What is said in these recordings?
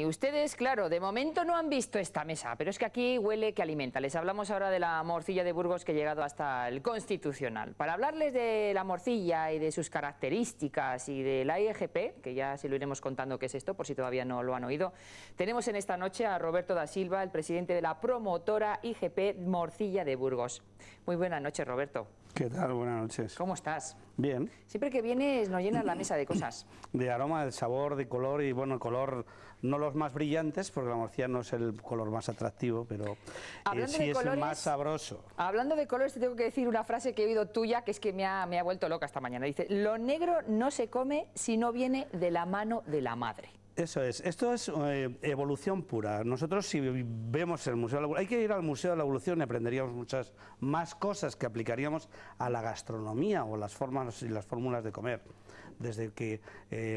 ustedes, claro, de momento no han visto esta mesa, pero es que aquí huele que alimenta. Les hablamos ahora de la morcilla de Burgos que ha llegado hasta el Constitucional. Para hablarles de la morcilla y de sus características y de la IGP, que ya se lo iremos contando qué es esto, por si todavía no lo han oído, tenemos en esta noche a Roberto da Silva, el presidente de la promotora IGP Morcilla de Burgos. Muy buenas noches, Roberto. ¿Qué tal? Buenas noches. ¿Cómo estás? Bien. Siempre que vienes nos llenas la mesa de cosas. De aroma, de sabor, de color y bueno, color no los más brillantes, porque la morcilla no es el color más atractivo, pero sí es el más sabroso. Hablando de colores, te tengo que decir una frase que he oído tuya, que es que me ha vuelto loca esta mañana. Dice, lo negro no se come si no viene de la mano de la madre. Eso es, esto es evolución pura. Nosotros si vemos el Museo de la Evolución, hay que ir al Museo de la Evolución y aprenderíamos muchas más cosas que aplicaríamos a la gastronomía o las formas y las fórmulas de comer. Desde que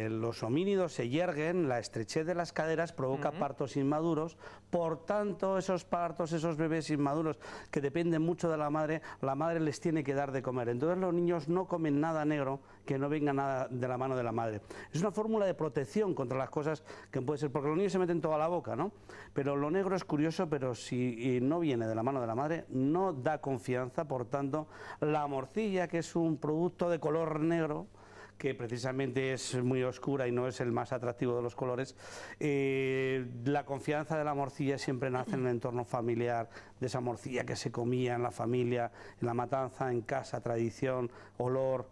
los homínidos se yerguen, la estrechez de las caderas provoca partos inmaduros, por tanto esos partos, esos bebés inmaduros que dependen mucho de la madre les tiene que dar de comer. Entonces los niños no comen nada negro que no venga nada de la mano de la madre. Es una fórmula de protección contra las cosas que puede ser, porque los niños se meten toda la boca, ¿no? Pero lo negro es curioso, pero si no viene de la mano de la madre, no da confianza. Por tanto, la morcilla, que es un producto de color negro, que precisamente es muy oscura y no es el más atractivo de los colores, la confianza de la morcilla siempre nace en el entorno familiar, de esa morcilla que se comía en la familia, en la matanza, en casa, tradición, olor,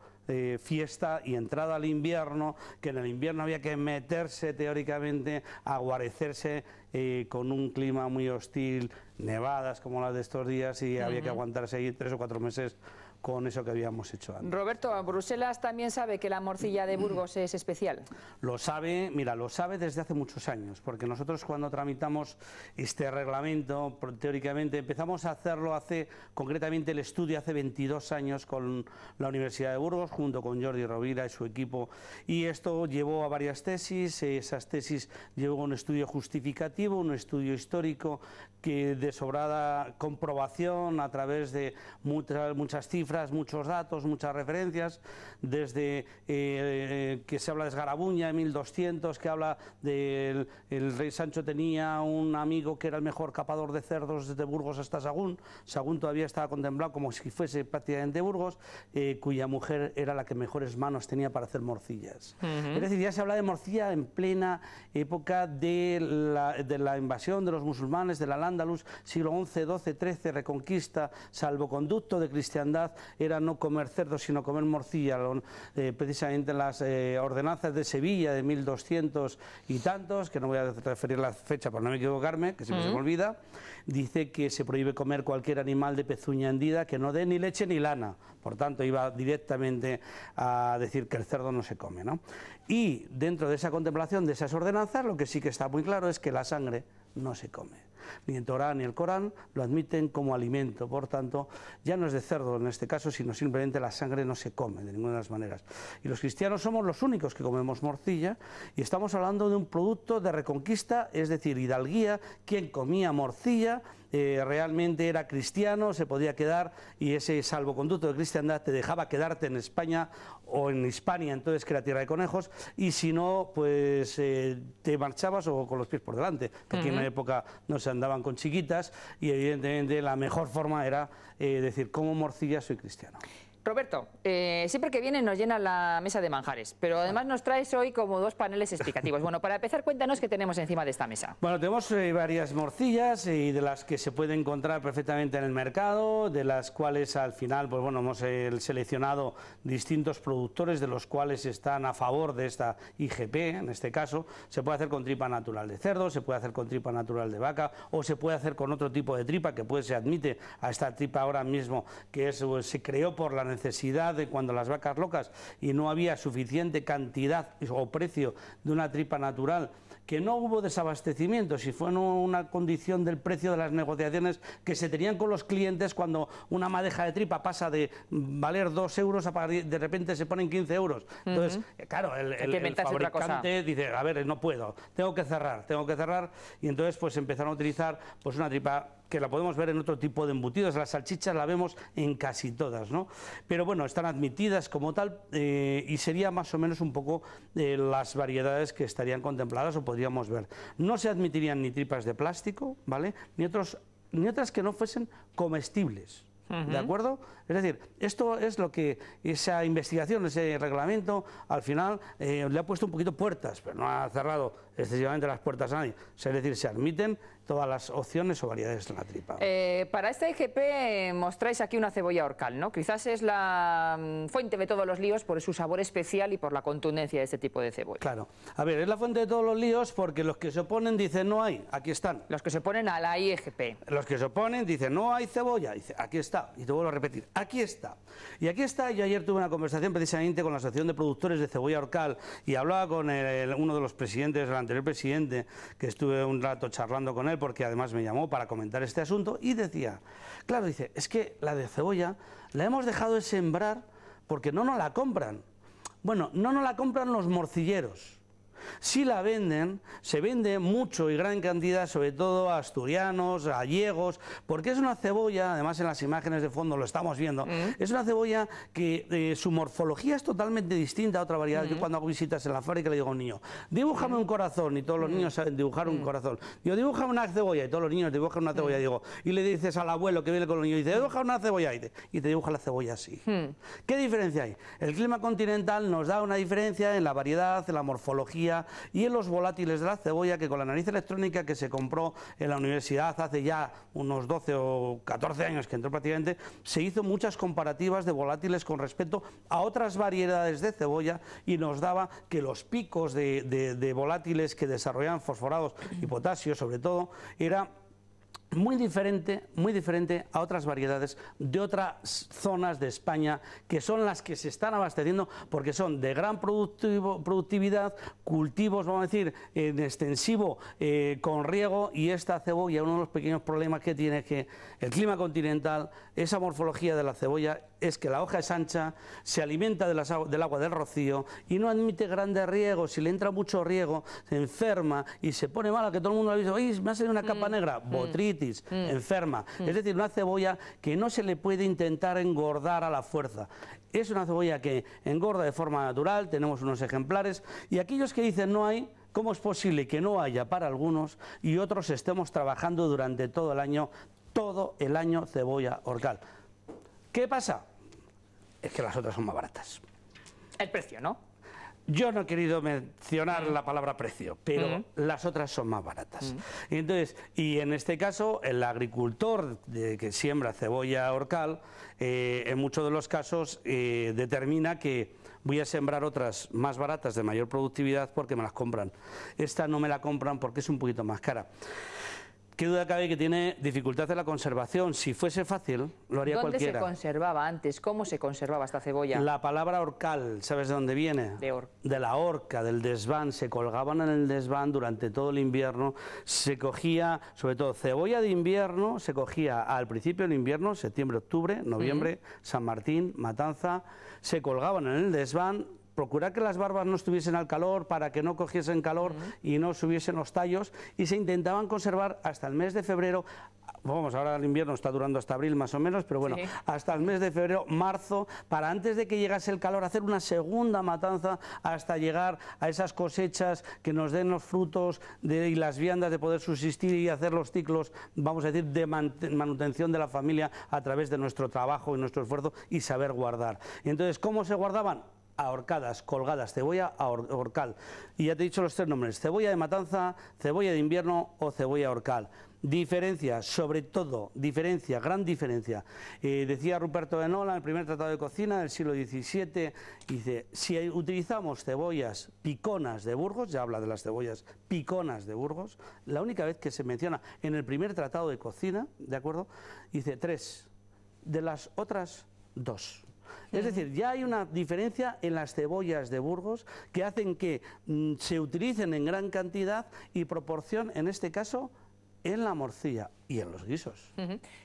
fiesta y entrada al invierno, que en el invierno había que meterse teóricamente a guarecerse con un clima muy hostil, nevadas como las de estos días, y había que aguantarse ahí 3 o 4 meses con eso que habíamos hecho antes. Roberto, ¿Bruselas también sabe que la morcilla de Burgos es especial? Lo sabe, mira, lo sabe desde hace muchos años, porque nosotros cuando tramitamos este reglamento, teóricamente empezamos a hacerlo concretamente el estudio hace 22 años con la Universidad de Burgos, junto con Jordi Rovira y su equipo, y esto llevó a varias tesis, esas tesis llevó a un estudio justificativo, un estudio histórico que de sobrada comprobación a través de muchas cifras, muchos datos, muchas referencias, desde que se habla de Esgarabuña en 1200, que habla del rey Sancho tenía un amigo que era el mejor capador de cerdos desde Burgos hasta Sagún. Sagún todavía estaba contemplado como si fuese prácticamente Burgos, cuya mujer era la que mejores manos tenía para hacer morcillas. Es decir, ya se habla de morcilla en plena época de la invasión de los musulmanes, del Al-Ándalus, siglo XI, XII, XIII, Reconquista, salvoconducto de cristiandad era no comer cerdo sino comer morcilla. Precisamente en las ordenanzas de Sevilla de 1200 y tantos, que no voy a referir la fecha por no equivocarme, que siempre se me olvida, dice que se prohíbe comer cualquier animal de pezuña hendida que no dé ni leche ni lana. Por tanto iba directamente a decir que el cerdo no se come, ¿no? Y dentro de esa contemplación de esas ordenanzas, lo que sí que está muy claro es que la sangre no se come. Ni el Torá ni el Corán lo admiten como alimento, por tanto, ya no es de cerdo en este caso, sino simplemente la sangre no se come de ninguna de las maneras. Y los cristianos somos los únicos que comemos morcilla, y estamos hablando de un producto de Reconquista, es decir, hidalguía. Quien comía morcilla realmente era cristiano, se podía quedar, y ese salvoconducto de cristiandad te dejaba quedarte en España o en Hispania, entonces, que era tierra de conejos, y si no, pues te marchabas o con los pies por delante, porque en una época no se andaban con chiquitas, y evidentemente la mejor forma era decir, como morcilla soy cristiano. Roberto, siempre que vienes nos llena la mesa de manjares, pero además nos traes hoy como 2 paneles explicativos. Bueno, para empezar, cuéntanos qué tenemos encima de esta mesa. Bueno, tenemos varias morcillas, y de las que se puede encontrar perfectamente en el mercado, de las cuales al final, pues bueno, hemos seleccionado distintos productores, de los cuales están a favor de esta IGP. En este caso, se puede hacer con tripa natural de cerdo, se puede hacer con tripa natural de vaca, o se puede hacer con otro tipo de tripa que se admite a esta tripa ahora mismo, que se creó por la necesidad de cuando las vacas locas y no había suficiente cantidad o precio de una tripa natural, que no hubo desabastecimiento, si fue una condición del precio de las negociaciones que se tenían con los clientes, cuando una madeja de tripa pasa de valer 2 euros a de repente se ponen 15 euros. Entonces, claro, el fabricante dice, a ver, no puedo, tengo que cerrar, y entonces pues empezaron a utilizar pues una tripa que la podemos ver en otro tipo de embutidos, las salchichas la vemos en casi todas, ¿no? Pero bueno, están admitidas como tal y sería más o menos un poco las variedades que estarían contempladas o podríamos ver. No se admitirían ni tripas de plástico, ¿vale? Ni otras que no fuesen comestibles. ¿De acuerdo? Es decir, esto es lo que esa investigación, ese reglamento, al final le ha puesto un poquito puertas, pero no ha cerrado excesivamente las puertas a nadie. Es decir, se admiten todas las opciones o variedades de la tripa. Para esta IGP mostráis aquí una cebolla Orcal, ¿no? Quizás es la fuente de todos los líos por su sabor especial y por la contundencia de este tipo de cebolla. Claro. A ver, es la fuente de todos los líos porque los que se oponen dicen no hay, aquí están. Los que se oponen a la IGP. Los que se oponen dicen no hay cebolla, dice aquí está, y te vuelvo a repetir, aquí está. Y aquí está, yo ayer tuve una conversación precisamente con la Asociación de Productores de Cebolla Orcal y hablaba con uno de los presidentes, el anterior presidente, que estuve un rato charlando con él porque además me llamó para comentar este asunto y decía, claro, dice, es que la de cebolla la hemos dejado de sembrar porque no nos la compran. Bueno, no nos la compran los morcilleros. Si la venden, se vende mucho y gran cantidad, sobre todo a asturianos, gallegos, porque es una cebolla, además en las imágenes de fondo lo estamos viendo, es una cebolla que su morfología es totalmente distinta a otra variedad. Yo cuando hago visitas en la fábrica le digo a un niño, dibújame un corazón, y todos los niños saben dibujar un corazón. Digo, dibújame una cebolla, y todos los niños dibujan una cebolla, digo, y le dices al abuelo que viene con los niños, dice, dibuja una cebolla, y te dibuja la cebolla así. ¿Qué diferencia hay? El clima continental nos da una diferencia en la variedad, en la morfología, y en los volátiles de la cebolla, que con la nariz electrónica que se compró en la universidad hace ya unos 12 o 14 años que entró prácticamente, se hizo muchas comparativas de volátiles con respecto a otras variedades de cebolla y nos daba que los picos de volátiles que desarrollaban fosforados y potasio sobre todo, era muy diferente a otras variedades de otras zonas de España que son las que se están abasteciendo porque son de gran productividad, cultivos, vamos a decir, en extensivo con riego, y esta cebolla, uno de los pequeños problemas que tiene es que el clima continental, esa morfología de la cebolla es que la hoja es ancha, se alimenta del agua del rocío y no admite grandes riegos. Si le entra mucho riego, se enferma y se pone mala, que todo el mundo le dice, oye, me ha salido una capa negra, botritis, enferma. Es decir, una cebolla que no se le puede intentar engordar a la fuerza. Es una cebolla que engorda de forma natural, tenemos unos ejemplares, y aquellos que dicen no hay, ¿cómo es posible que no haya para algunos y otros estemos trabajando durante todo el año cebolla Orcal? ¿Qué pasa? Es que las otras son más baratas. El precio, ¿no? Yo no he querido mencionar la palabra precio, pero las otras son más baratas. Entonces, y en este caso, el agricultor que siembra cebolla Orcal, en muchos de los casos, determina que voy a sembrar otras más baratas de mayor productividad porque me las compran. Esta no me la compran porque es un poquito más cara. Qué duda cabe que tiene dificultad en la conservación. Si fuese fácil, lo haría cualquiera. ¿Dónde se conservaba antes? ¿Cómo se conservaba esta cebolla? La palabra orcal, ¿sabes de dónde viene? De la horca, del desván. Se colgaban en el desván durante todo el invierno. Se cogía, sobre todo cebolla de invierno, se cogía al principio del invierno, septiembre, octubre, noviembre, San Martín, Matanza. Se colgaban en el desván. Procurar que las barbas no estuviesen al calor para que no cogiesen calor y no subiesen los tallos, y se intentaban conservar hasta el mes de febrero. Vamos, ahora el invierno está durando hasta abril más o menos, pero bueno, hasta el mes de febrero, marzo, para antes de que llegase el calor hacer una segunda matanza hasta llegar a esas cosechas que nos den los frutos y las viandas de poder subsistir y hacer los ciclos, vamos a decir, de manutención de la familia a través de nuestro trabajo y nuestro esfuerzo y saber guardar. Y entonces, ¿cómo se guardaban? Ahorcadas, colgadas, cebolla Orcal. Y ya te he dicho los tres nombres: cebolla de matanza, cebolla de invierno o cebolla Orcal. Diferencia, sobre todo, gran diferencia. Decía Ruperto de Nola en el primer tratado de cocina del siglo XVII, dice, si utilizamos cebollas piconas de Burgos, ya habla de las cebollas piconas de Burgos, la única vez que se menciona en el primer tratado de cocina, ¿de acuerdo? Dice 3, de las otras 2. Es decir, ya hay una diferencia en las cebollas de Burgos que hacen que se utilicen en gran cantidad y proporción, en este caso, en la morcilla y en los guisos.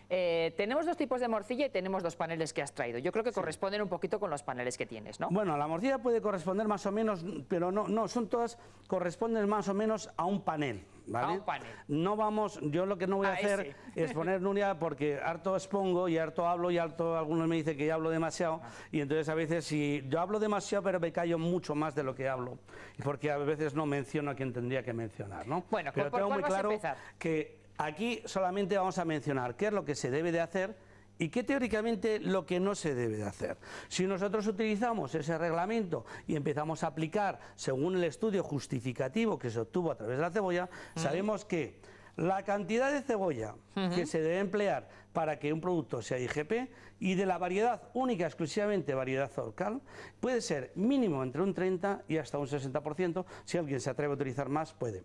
Tenemos dos tipos de morcilla y tenemos dos paneles que has traído. Yo creo que corresponden un poquito con los paneles que tienes, ¿no? Bueno, la morcilla puede corresponder más o menos, pero no son todas, corresponden más o menos a un panel. ¿vale? A un panel. No vamos, yo lo que no voy a hacer es poner Nuria porque harto expongo y harto hablo y harto algunos me dicen que yo hablo demasiado y entonces a veces si yo hablo demasiado pero me callo mucho más de lo que hablo porque a veces no menciono a quien tendría que mencionar, ¿no? Bueno, pero ¿por tengo cuál muy vas a claro empezar? que aquí solamente vamos a mencionar qué es lo que se debe de hacer y qué teóricamente lo que no se debe de hacer. Si nosotros utilizamos ese reglamento y empezamos a aplicar según el estudio justificativo que se obtuvo a través de la cebolla, sabemos que la cantidad de cebolla que se debe emplear para que un producto sea IGP y de la variedad única, exclusivamente variedad Orcal, puede ser mínimo entre un 30 y hasta un 60%, si alguien se atreve a utilizar más puede.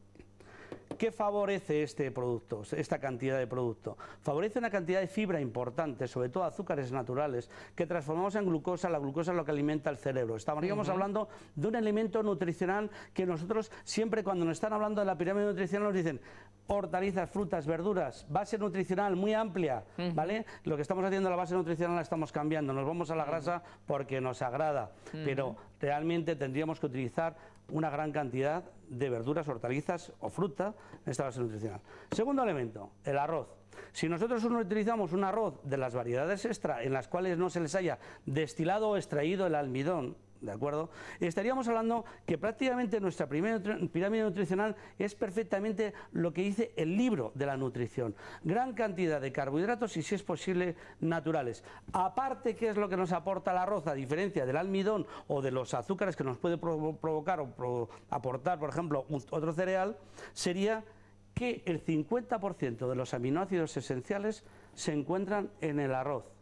¿Qué favorece este producto, esta cantidad de producto? Favorece una cantidad de fibra importante, sobre todo azúcares naturales, que transformamos en glucosa. La glucosa es lo que alimenta el cerebro. Estaríamos hablando de un elemento nutricional que nosotros siempre cuando nos están hablando de la pirámide nutricional nos dicen hortalizas, frutas, verduras, base nutricional muy amplia, ¿vale? Lo que estamos haciendo, la base nutricional la estamos cambiando, nos vamos a la grasa porque nos agrada, pero realmente tendríamos que utilizar una gran cantidad de verduras, hortalizas o fruta en esta base nutricional. Segundo elemento, el arroz. Si nosotros utilizamos un arroz de las variedades extra en las cuales no se les haya destilado o extraído el almidón, ¿de acuerdo? Estaríamos hablando que prácticamente nuestra pirámide nutricional es perfectamente lo que dice el libro de la nutrición. Gran cantidad de carbohidratos y, si es posible, naturales. Aparte, ¿qué es lo que nos aporta el arroz? A diferencia del almidón o de los azúcares que nos puede provocar o aportar, por ejemplo, otro cereal, sería que el 50% de los aminoácidos esenciales se encuentran en el arroz.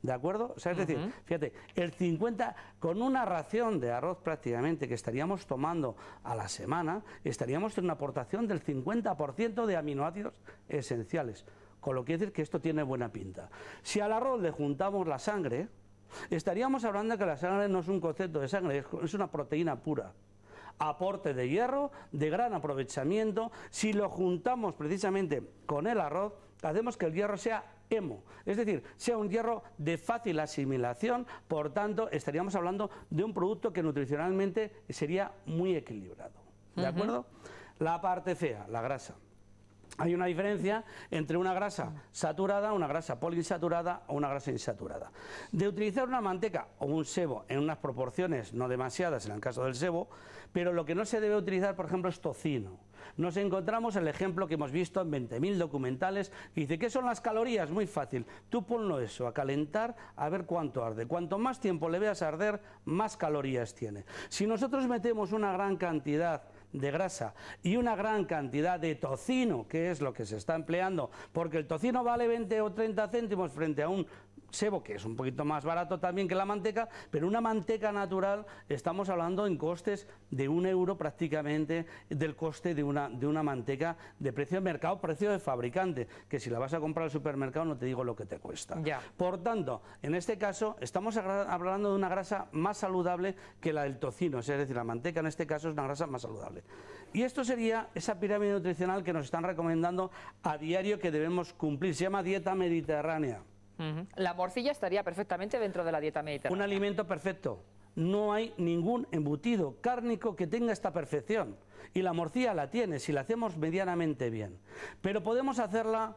¿De acuerdo? O sea, es decir, fíjate, el 50, con una ración de arroz prácticamente que estaríamos tomando a la semana, estaríamos en una aportación del 50% de aminoácidos esenciales. Con lo que quiere decir que esto tiene buena pinta. Si al arroz le juntamos la sangre, estaríamos hablando de que la sangre no es un concepto de sangre, es una proteína pura. Aporte de hierro, de gran aprovechamiento. Si lo juntamos precisamente con el arroz, hacemos que el hierro sea hemo, es decir, sea un hierro de fácil asimilación, por tanto estaríamos hablando de un producto que nutricionalmente sería muy equilibrado, ¿de acuerdo? La parte fea, la grasa. Hay una diferencia entre una grasa saturada, una grasa poliinsaturada o una grasa insaturada. De utilizar una manteca o un sebo en unas proporciones no demasiadas en el caso del sebo, pero lo que no se debe utilizar, por ejemplo, es tocino. Nos encontramos el ejemplo que hemos visto en 20.000 documentales que dice, ¿qué son las calorías? Muy fácil, tú ponlo eso, a calentar, a ver cuánto arde. Cuanto más tiempo le veas arder, más calorías tiene. Si nosotros metemos una gran cantidad de grasa y una gran cantidad de tocino, que es lo que se está empleando, porque el tocino vale 20 o 30 céntimos frente a un sebo, que es un poquito más barato también que la manteca, pero una manteca natural estamos hablando en costes de 1 euro prácticamente del coste de una manteca de precio de mercado, precio de fabricante, que si la vas a comprar al supermercado no te digo lo que te cuesta. Ya. Por tanto, en este caso estamos hablando de una grasa más saludable que la del tocino, es decir, la manteca en este caso es una grasa más saludable. Y esto sería esa pirámide nutricional que nos están recomendando a diario que debemos cumplir, se llama dieta mediterránea. La morcilla estaría perfectamente dentro de la dieta mediterránea. Un alimento perfecto. No hay ningún embutido cárnico que tenga esta perfección. Y la morcilla la tiene si la hacemos medianamente bien. Pero podemos hacerla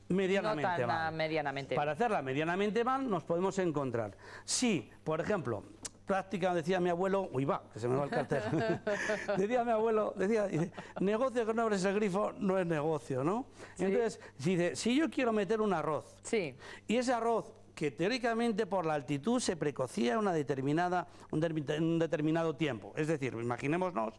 medianamente mal. Medianamente. Para hacerla medianamente mal nos podemos encontrar. Si, por ejemplo, práctica, decía mi abuelo, uy va, que se me va el cartel. Decía mi abuelo, dice, negocio que no abres el grifo no es negocio, ¿no? Sí. Entonces, dice, si yo quiero meter un arroz, sí, y ese arroz que teóricamente por la altitud se precocía un determinado tiempo, es decir, imaginémonos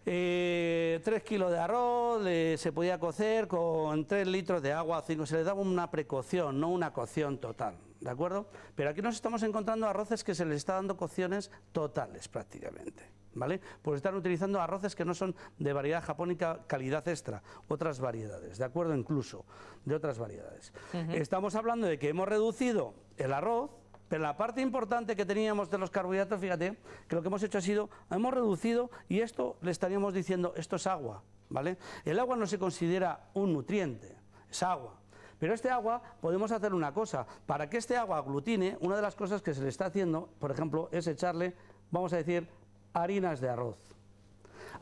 3 kilos de arroz, se podía cocer con 3 litros de agua, 5, se le daba una precocción, no una cocción total, ¿de acuerdo? Pero aquí nos estamos encontrando arroces que se les está dando cocciones totales prácticamente, ¿vale? Pues están utilizando arroces que no son de variedad japónica calidad extra, otras variedades, ¿de acuerdo? Incluso de otras variedades. Estamos hablando de que hemos reducido el arroz, pero la parte importante que teníamos de los carbohidratos, fíjate, que lo que hemos hecho ha sido, hemos reducido, y esto le estaríamos diciendo, esto es agua, ¿vale? El agua no se considera un nutriente, es agua. Pero este agua podemos hacer una cosa, para que este agua aglutine, una de las cosas que se le está haciendo, por ejemplo, es echarle, vamos a decir, harinas de arroz.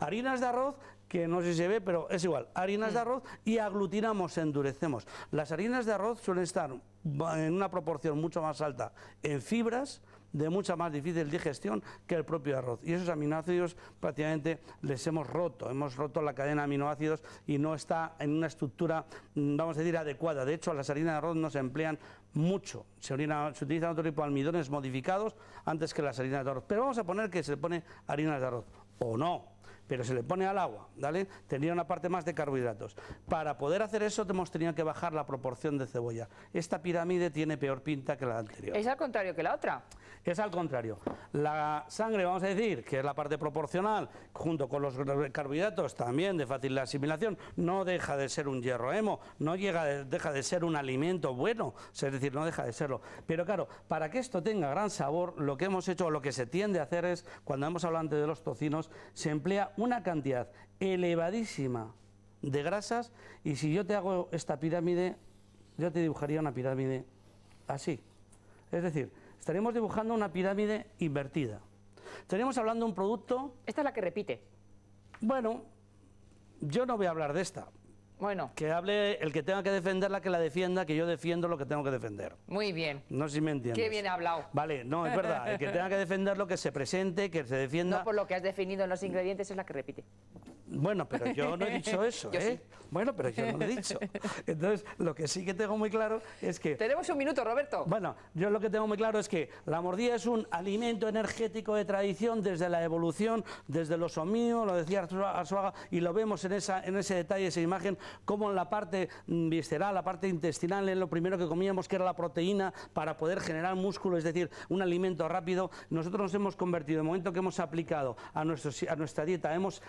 Harinas de arroz que no sé si se ve, pero es igual, harinas de arroz, y aglutinamos, endurecemos. Las harinas de arroz suelen estar en una proporción mucho más alta en fibras, de mucha más difícil digestión que el propio arroz. Y esos aminoácidos prácticamente les hemos roto la cadena de aminoácidos y no está en una estructura, vamos a decir, adecuada. De hecho, las harinas de arroz no se emplean mucho, se utilizan otro tipo de almidones modificados antes que las harinas de arroz. Pero vamos a poner que se le pone harinas de arroz, o no, pero se le pone al agua, ¿vale? Tendría una parte más de carbohidratos. Para poder hacer eso hemos tenido que bajar la proporción de cebolla. Esta pirámide tiene peor pinta que la anterior. ¿Es al contrario que la otra? Es al contrario. La sangre, vamos a decir, que es la parte proporcional, junto con los carbohidratos también de fácil asimilación, no deja de ser un hierro hemo, no deja de ser un alimento bueno, es decir, no deja de serlo. Pero claro, para que esto tenga gran sabor, lo que hemos hecho, o lo que se tiende a hacer es, cuando hemos hablado antes de los tocinos, se emplea una cantidad elevadísima de grasas, y si yo te hago esta pirámide, yo te dibujaría una pirámide así. Es decir, estaríamos dibujando una pirámide invertida. Estaríamos hablando de un producto... Esta es la que repite. Bueno, yo no voy a hablar de esta. Bueno. Que hable el que tenga que defenderla, que la defienda, que yo defiendo lo que tengo que defender. Muy bien. No sé si me entiendes. Qué bien hablado. Vale, no, es verdad. El que tenga que defenderlo, que se presente, que se defienda. No por lo que has definido en los ingredientes, es la que repite. Bueno, pero yo no he dicho eso, Yo ¿eh? sí. Bueno, pero yo no lo he dicho. Entonces, lo que sí que tengo muy claro es que... Tenemos un minuto, Roberto. Bueno, yo lo que tengo muy claro es que la morcilla es un alimento energético de tradición desde la evolución, desde los homínidos, lo decía Arzuaga, y lo vemos en ese detalle, esa imagen, como en la parte visceral, la parte intestinal, en lo primero que comíamos, que era la proteína, para poder generar músculo, es decir, un alimento rápido. Nosotros nos hemos convertido, en el momento que hemos aplicado a nuestra dieta, nos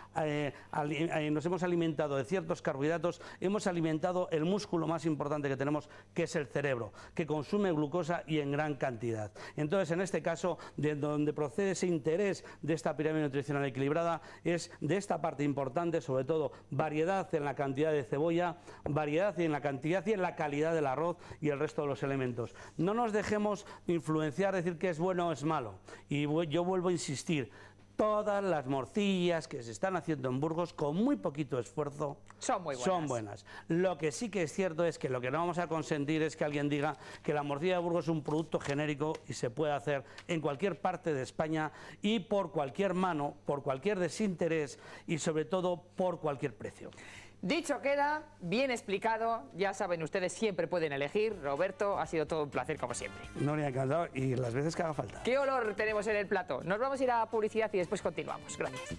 hemos alimentado de ciertos carbohidratos, hemos alimentado el músculo más importante que tenemos, que es el cerebro, que consume glucosa y en gran cantidad. Entonces, en este caso, de donde procede ese interés de esta pirámide nutricional equilibrada, es de esta parte importante, sobre todo variedad en la cantidad de cebolla, variedad en la cantidad y en la calidad del arroz y el resto de los elementos. No nos dejemos influenciar, decir que es bueno o es malo. Y yo vuelvo a insistir, todas las morcillas que se están haciendo en Burgos con muy poquito esfuerzo son buenas. Lo que sí que es cierto es que lo que no vamos a consentir es que alguien diga que la morcilla de Burgos es un producto genérico y se puede hacer en cualquier parte de España y por cualquier mano, por cualquier desinterés y sobre todo por cualquier precio. Dicho queda, bien explicado, ya saben ustedes, siempre pueden elegir. Roberto, ha sido todo un placer como siempre. No me ha encantado y las veces que haga falta. ¿Qué olor tenemos en el plato? Nos vamos a ir a publicidad y después continuamos. Gracias.